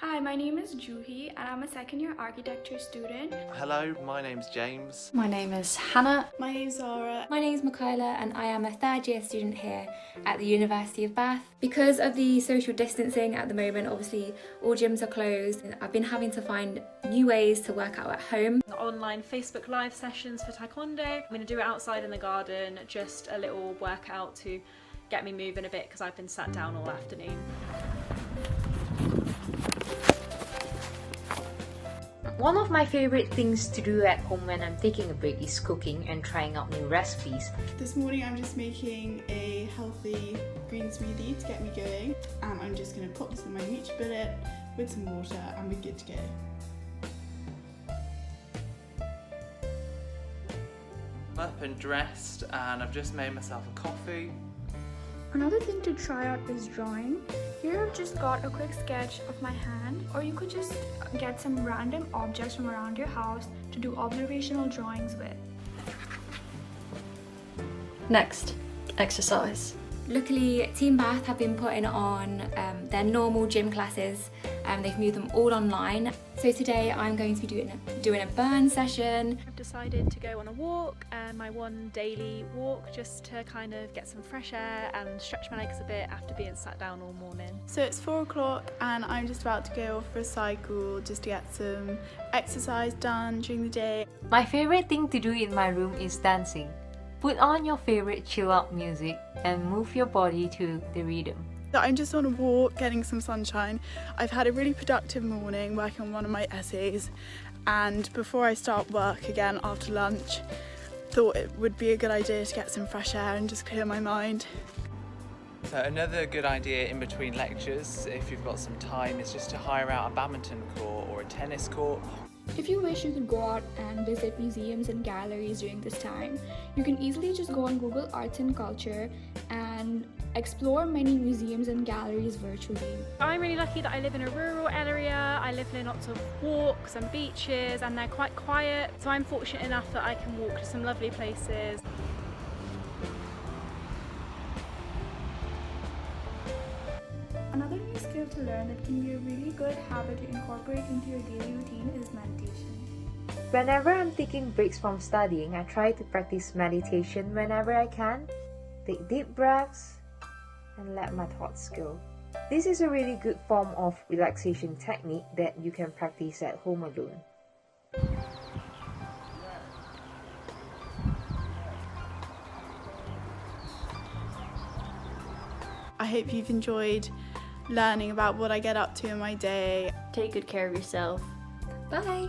Hi, my name is Juhi and I'm a second year architecture student. Hello, my name's James. My name is Hannah. My name's Zara. My name is Michaela and I am a third year student here at the University of Bath. Because of the social distancing at the moment, obviously all gyms are closed. I've been having to find new ways to work out at home. Online Facebook live sessions for Taekwondo. I'm going to do it outside in the garden, just a little workout to get me moving a bit because I've been sat down all afternoon. One of my favorite things to do at home when I'm taking a break is cooking and trying out new recipes. This morning I'm just making a healthy green smoothie to get me going, and I'm just going to pop this in my NutriBullet with some water and we're good to go. I'm up and dressed and I've just made myself a coffee. Another thing to try out is drawing. Here I've just got a quick sketch of my hand, or you could just get some random objects from around your house to do observational drawings with. Next, exercise. Luckily, Team Bath have been putting on their normal gym classes and they've moved them all online. So today I'm going to be doing a burn session. I've decided to go on a walk, my one daily walk, just to kind of get some fresh air and stretch my legs a bit after being sat down all morning. So it's 4 o'clock and I'm just about to go off for a cycle just to get some exercise done during the day. My favorite thing to do in my room is dancing. Put on your favorite chill out music and move your body to the rhythm. So I'm just on a walk getting some sunshine. I've had a really productive morning working on one of my essays, and before I start work again after lunch, thought it would be a good idea to get some fresh air and just clear my mind. So another good idea in between lectures, if you've got some time, is just to hire out a badminton court or a tennis court. If you wish, you could go out and visit museums and galleries during this time. You can easily just go on Google Arts and Culture and explore many museums and galleries virtually. I'm really lucky that I live in a rural area. I live near lots of walks and beaches and they're quite quiet. So I'm fortunate enough that I can walk to some lovely places. Another new skill to learn that can be a really good habit to incorporate into your daily routine is meditation. Whenever I'm taking breaks from studying, I try to practice meditation whenever I can. Take deep breaths and let my thoughts go. This is a really good form of relaxation technique that you can practice at home alone. I hope you've enjoyed learning about what I get up to in my day. Take good care of yourself. Bye!